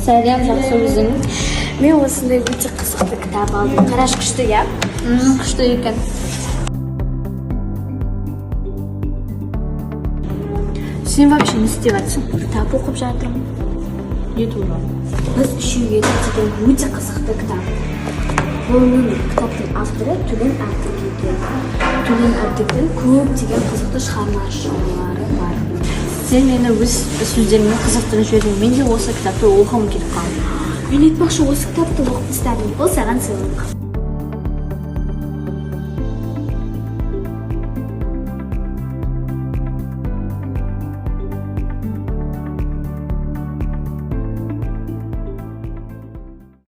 Сәлем, жақсы өзің. Мен осындай өте қызықты кітап алдым. Қараш күшті, иә? Күшті екен. Сен вообще не істеп жатсың? Кітап оқып жатырмын. Не туралы? Біз үшеуге деген өте қызықты кітап. Бұл кітаптың авторы Төлен Әбдікекен. Төлен Әбдіктің көптеген қызықты шығармашылары бар. Сен мені өз сөздеріңмен қызықтырып жібердің. Мен де осы кітапты оқығым келіп қалды. Мен айтпақшы, осы кітапты оқып тастадым. Бұл саған сыйлық.